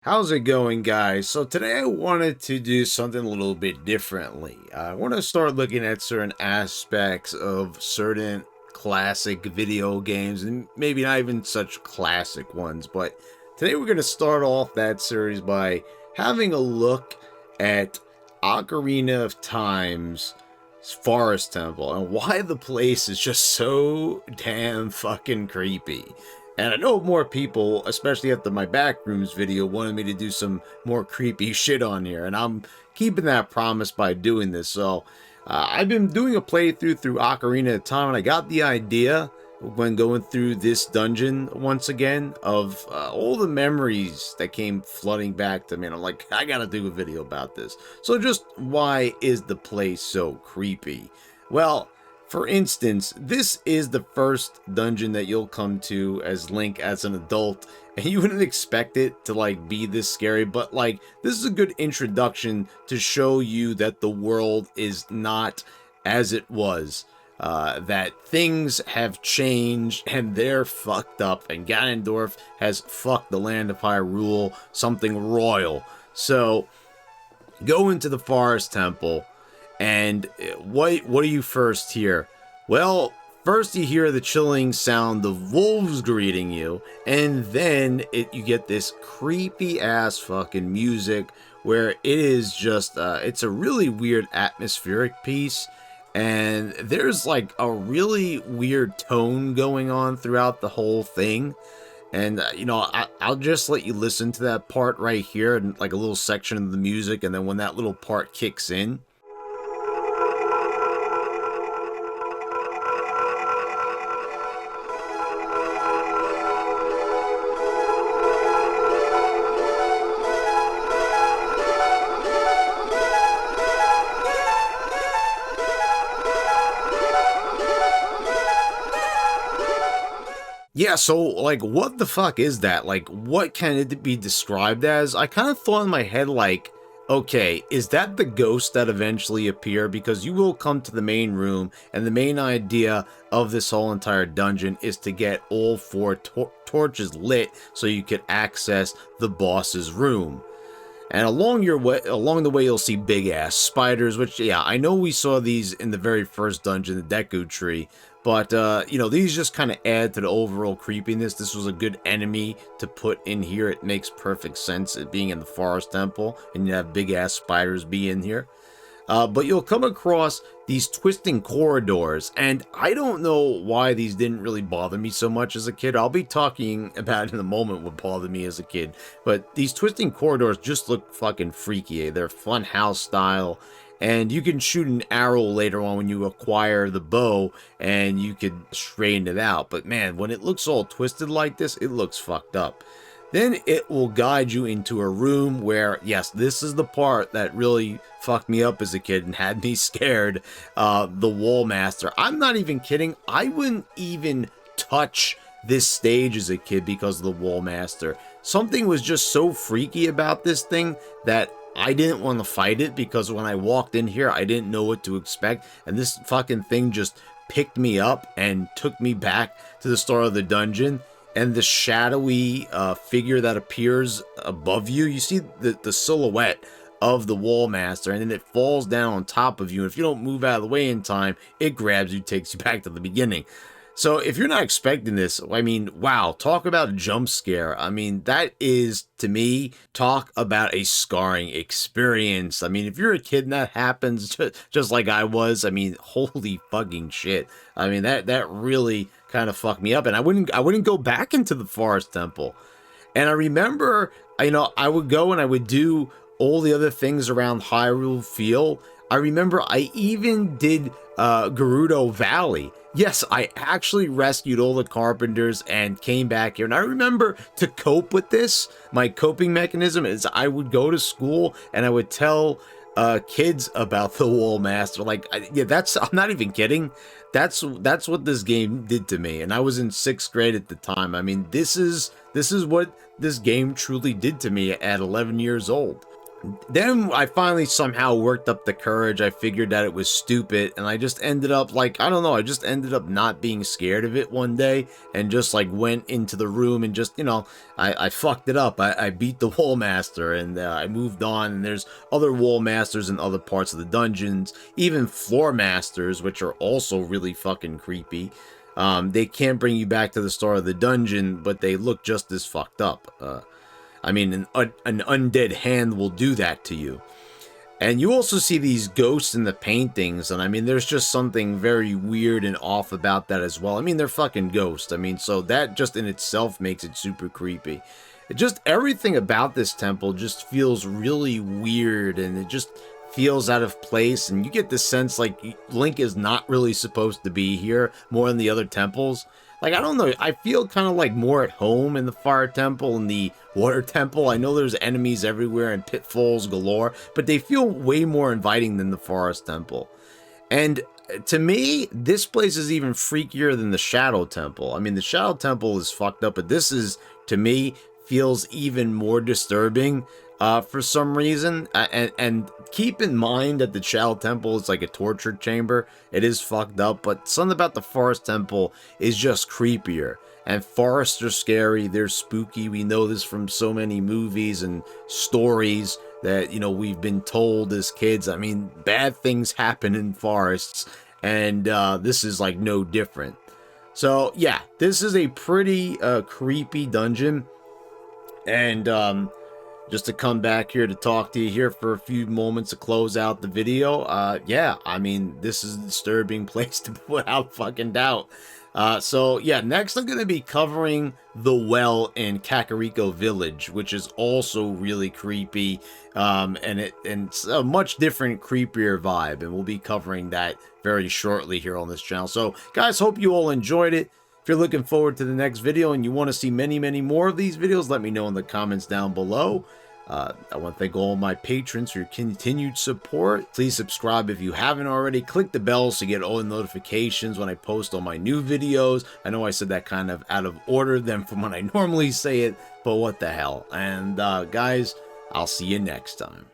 How's it going, guys? So today I wanted to do something a little bit differently. I want to start looking at certain aspects of certain classic video games, and maybe not even such classic ones, but today we're going to start off that series by having a look at Ocarina of Time's Forest Temple and why the place is just so damn fucking creepy. And I know more people, especially after my Backrooms video, wanted me to do some more creepy shit on here. And I'm keeping that promise by doing this. So I've been doing a playthrough through Ocarina of Time, and I got the idea when going through this dungeon once again of all the memories that came flooding back to me. And I'm like, I gotta do a video about this. So just why is the place so creepy? Well, for instance, this is the first dungeon that you'll come to as Link as an adult, and you wouldn't expect it to like be this scary, but like this is a good introduction to show you that the world is not as it was. That things have changed and they're fucked up, and Ganondorf has fucked the land of Hyrule something royal. So go into the Forest Temple. And what do you first hear? Well, first you hear the chilling sound of wolves greeting you, and then you get this creepy ass fucking music where it is just it's a really weird atmospheric piece, and there's like a really weird tone going on throughout the whole thing. And I'll just let you listen to that part right here, and like a little section of the music, and then when that little part kicks in. Yeah, so like what the fuck is that? Like what can it be described as? I kind of thought in my head like, okay, is that the ghost that eventually appear? Because you will come to the main room, and the main idea of this whole entire dungeon is to get all four torches lit so you could access the boss's room. And along the way, you'll see big ass spiders, which, yeah, I know we saw these in the very first dungeon, the Deku Tree, but, these just kind of add to the overall creepiness. This was a good enemy to put in here. It makes perfect sense, it being in the Forest Temple, and you have big ass spiders be in here. But you'll come across these twisting corridors, and I don't know why these didn't really bother me so much as a kid. I'll be talking about it in a moment what bothered me as a kid. But these twisting corridors just look fucking freaky. They're fun house style, and you can shoot an arrow later on when you acquire the bow, and you could straighten it out. But man, when it looks all twisted like this, it looks fucked up. Then it will guide you into a room where, yes, this is the part that really fucked me up as a kid and had me scared. The Wall Master. I'm not even kidding. I wouldn't even touch this stage as a kid because of the Wall Master. Something was just so freaky about this thing that I didn't want to fight it, because when I walked in here, I didn't know what to expect. And this fucking thing just picked me up and took me back to the start of the dungeon. And the shadowy figure that appears above you, you see the silhouette of the Wall Master, and then it falls down on top of you. And if you don't move out of the way in time, it grabs you, takes you back to the beginning. So if you're not expecting this, I mean, wow, talk about a jump scare. I mean, that is, to me, talk about a scarring experience. I mean, if you're a kid and that happens, just like I was, I mean, holy fucking shit. I mean, that really kind of fucked me up, and I wouldn't go back into the Forest Temple. And I remember, I would go and I would do all the other things around Hyrule Field. I remember I even did Gerudo Valley. Yes, I actually rescued all the carpenters and came back here. And I remember, to cope with this, my coping mechanism is I would go to school and I would tell kids about the Wall Master. Like, yeah, I'm not even kidding. That's what this game did to me. And I was in 6th grade at the time. I mean, this is what this game truly did to me at 11 years old. Then I finally somehow worked up the courage. I figured that it was stupid, and I just ended up like, I don't know, I just ended up not being scared of it one day, and just like went into the room and just, you know, I fucked it up. I beat the wall master, and I moved on, and there's other wall masters in other parts of the dungeons, even floor masters, which are also really fucking creepy. They can't bring you back to the start of the dungeon, but they look just as fucked up. I mean, an undead hand will do that to you. And you also see these ghosts in the paintings, and I mean, there's just something very weird and off about that as well. I mean, they're fucking ghosts. I mean, so that just in itself makes it super creepy. It just, everything about this temple just feels really weird, and it just feels out of place, and you get the sense like Link is not really supposed to be here more than the other temples. Like, I don't know, I feel kind of like more at home in the Fire Temple and the Water Temple. I know there's enemies everywhere and pitfalls galore, but they feel way more inviting than the Forest Temple. And to me, this place is even freakier than the Shadow Temple. I mean, the Shadow Temple is fucked up, but this is, to me, feels even more disturbing for some reason. And keep in mind that the Shadow Temple is like a torture chamber. It is fucked up, but something about the Forest Temple is just creepier. And forests are scary, they're spooky. We know this from so many movies and stories that, you know, we've been told as kids. I mean, bad things happen in forests, and this is like no different. So yeah, this is a pretty creepy dungeon. And just to come back here to talk to you here for a few moments to close out the video, yeah, I mean, this is a disturbing place to put out fucking doubt. So yeah, next I'm going to be covering the well in Kakariko Village, which is also really creepy, and it's a much different, creepier vibe, and we'll be covering that very shortly here on this channel. So guys, hope you all enjoyed it. If you're looking forward to the next video and you want to see many, many more of these videos, let me know in the comments down below. I want to thank all my patrons for your continued support. Please subscribe if you haven't already. Click the bells to get all the notifications when I post all my new videos. I know I said that kind of out of order than from when I normally say it, but what the hell. And guys, I'll see you next time.